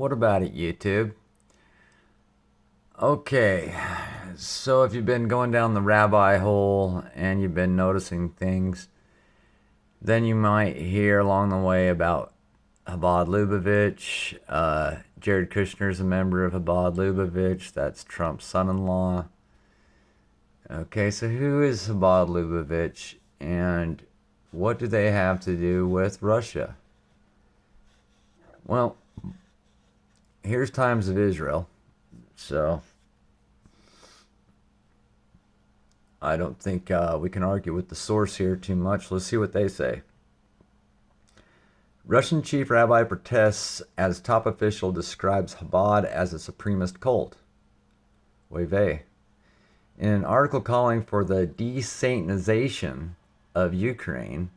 What about it, YouTube? Okay, so if you've been going down the rabbi hole and you've been noticing things, then you might hear along the way about Chabad Lubavitch. Jared Kushner's a member of Chabad Lubavitch. That's Trump's son-in-law. Okay, so who is Chabad Lubavitch and what do they have to do with Russia? Well, here's Times of Israel. So I don't think we can argue with the source here too much. Let's see what they say. Russian chief rabbi protests as top official describes Chabad as a supremacist cult. Oy vey. In an article calling for the de-Satanization of Ukraine,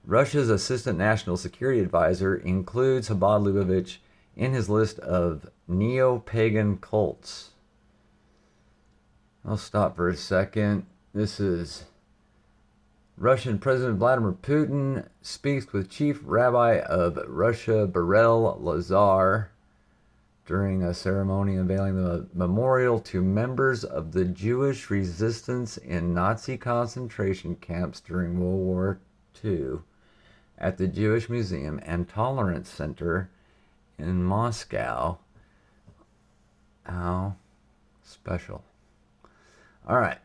Russia's assistant national security advisor includes Chabad Lubavitch in his list of neo-pagan cults. I'll stop for a second. This is Russian President Vladimir Putin speaks with Chief Rabbi of Russia, Berel Lazar, during a ceremony unveiling the memorial to members of the Jewish resistance in Nazi concentration camps during World War II at the Jewish Museum and Tolerance Center in Moscow. How special. All right.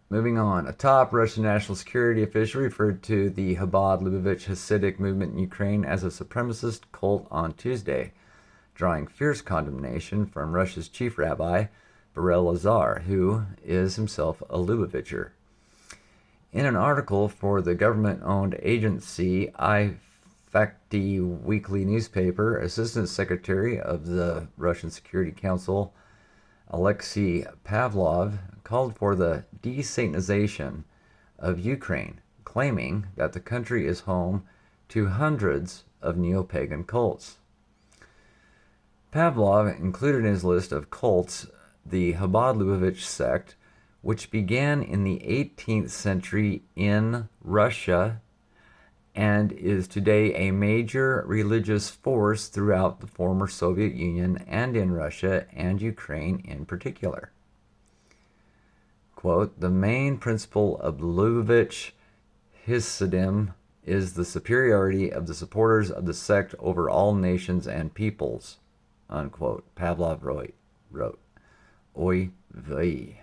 Moving on, a top Russian national security official referred to the Chabad Lubavitch Hasidic movement in Ukraine as a supremacist cult on Tuesday, drawing fierce condemnation from Russia's chief rabbi, Berel Lazar, who is himself a Lubavitcher. In an article for the government-owned agency iFakty weekly newspaper, Assistant Secretary of the Russian Security Council, Alexei Pavlov, called for the de-Satanization of Ukraine, claiming that the country is home to hundreds of neo-pagan cults. Pavlov included in his list of cults the Chabad Lubavitch sect, which began in the 18th century in Russia and is today a major religious force throughout the former Soviet Union and in Russia and Ukraine in particular. Quote, the main principle of Lubavitch Hasidim is the superiority of the supporters of the sect over all nations and peoples, unquote, Pavlov wrote. Oy vey.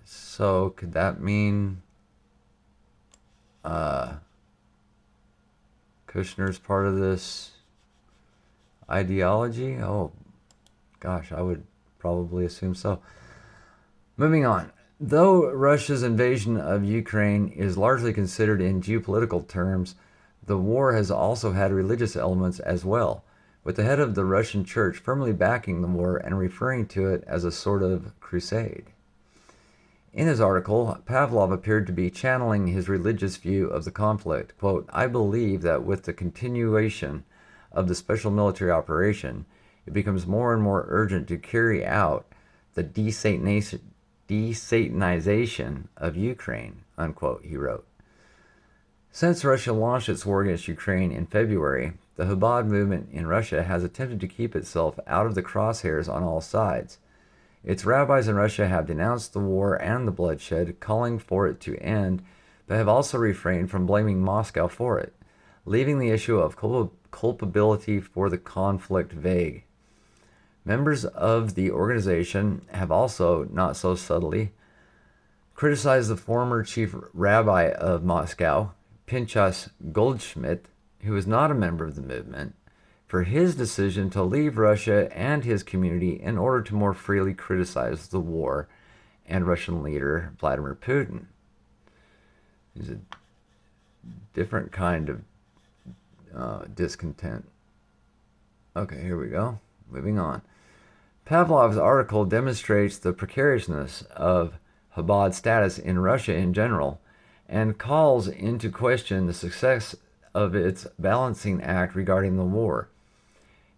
So could that mean Kushner's part of this ideology? Oh, gosh, I would probably assume so. Moving on. Though Russia's invasion of Ukraine is largely considered in geopolitical terms, the war has also had religious elements as well, with the head of the Russian church firmly backing the war and referring to it as a sort of crusade. In his article, Pavlov appeared to be channeling his religious view of the conflict. Quote, I believe that with the continuation of the special military operation, it becomes more and more urgent to carry out the de-Satanization of Ukraine, unquote, he wrote. Since Russia launched its war against Ukraine in February, the Chabad movement in Russia has attempted to keep itself out of the crosshairs on all sides. Its rabbis in Russia have denounced the war and the bloodshed, calling for it to end, but have also refrained from blaming Moscow for it, leaving the issue of culpability for the conflict vague. Members of the organization have also, not so subtly, criticized the former chief rabbi of Moscow, Pinchas Goldschmidt, who is not a member of the movement, for his decision to leave Russia and his community in order to more freely criticize the war and Russian leader Vladimir Putin. He's a different kind of discontent. Okay, here we go. Moving on. Pavlov's article demonstrates the precariousness of Chabad's status in Russia in general and calls into question the success of its balancing act regarding the war.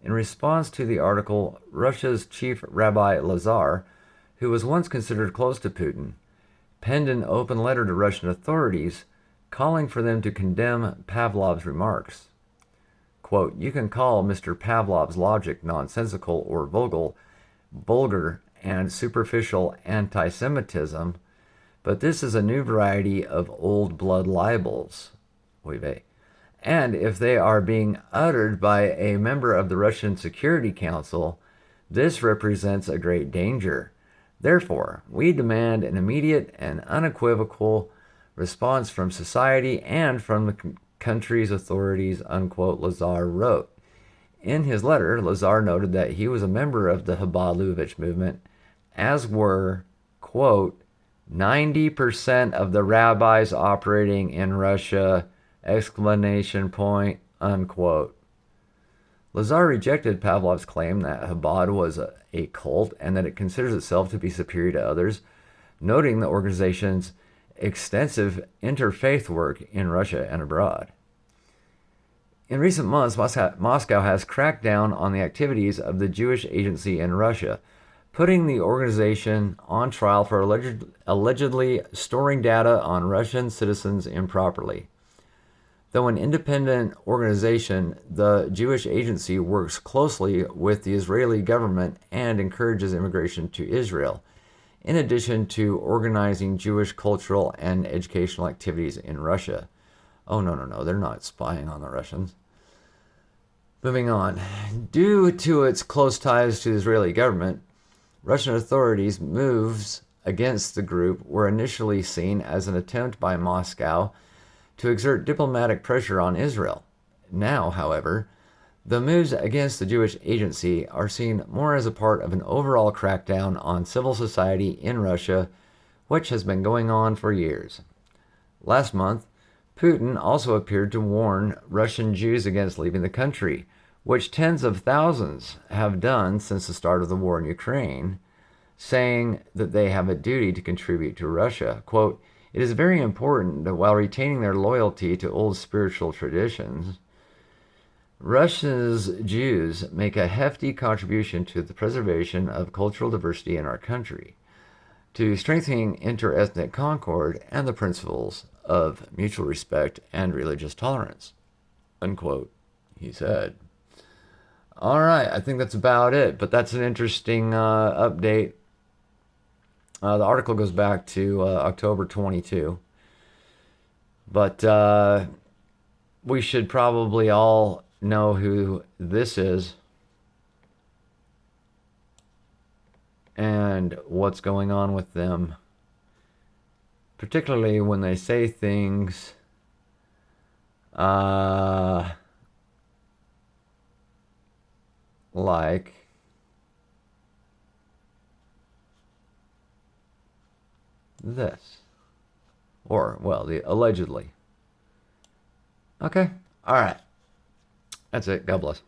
In response to the article, Russia's chief rabbi Lazar, who was once considered close to Putin, penned an open letter to Russian authorities calling for them to condemn Pavlov's remarks. quote, "You can call Mr. Pavlov's logic nonsensical or vulgar and superficial anti-Semitism, but this is a new variety of old blood libels. And if they are being uttered by a member of the Russian Security Council, this represents a great danger. Therefore, we demand an immediate and unequivocal response from society and from the country's authorities," unquote, Lazar wrote. In his letter, Lazar noted that he was a member of the Chabad Lubavitch movement, as were, quote, 90% of the rabbis operating in Russia, exclamation point, unquote. Lazar rejected Pavlov's claim that Chabad was a cult and that it considers itself to be superior to others, noting the organization's extensive interfaith work in Russia and abroad. In recent months, Moscow has cracked down on the activities of the Jewish Agency in Russia, putting the organization on trial for allegedly storing data on Russian citizens improperly. Though an independent organization, the Jewish Agency works closely with the Israeli government and encourages immigration to Israel, in addition to organizing Jewish cultural and educational activities in Russia. Oh, no, they're not spying on the Russians. Moving on. Due to its close ties to the Israeli government, Russian authorities' moves against the group were initially seen as an attempt by Moscow to exert diplomatic pressure on Israel. Now, however, the moves against the Jewish Agency are seen more as a part of an overall crackdown on civil society in Russia, which has been going on for years. Last month, Putin also appeared to warn Russian Jews against leaving the country, which tens of thousands have done since the start of the war in Ukraine, saying that they have a duty to contribute to Russia. Quote, "It is very important that while retaining their loyalty to old spiritual traditions, Russia's Jews make a hefty contribution to the preservation of cultural diversity in our country, to strengthening inter-ethnic concord and the principles of mutual respect and religious tolerance," unquote, he said. All right, I think that's about it, but that's an interesting update. The article goes back to October 22, but we should probably all know who this is and what's going on with them, particularly when they say things like this, or, well, allegedly. Okay, all right, that's it. God bless.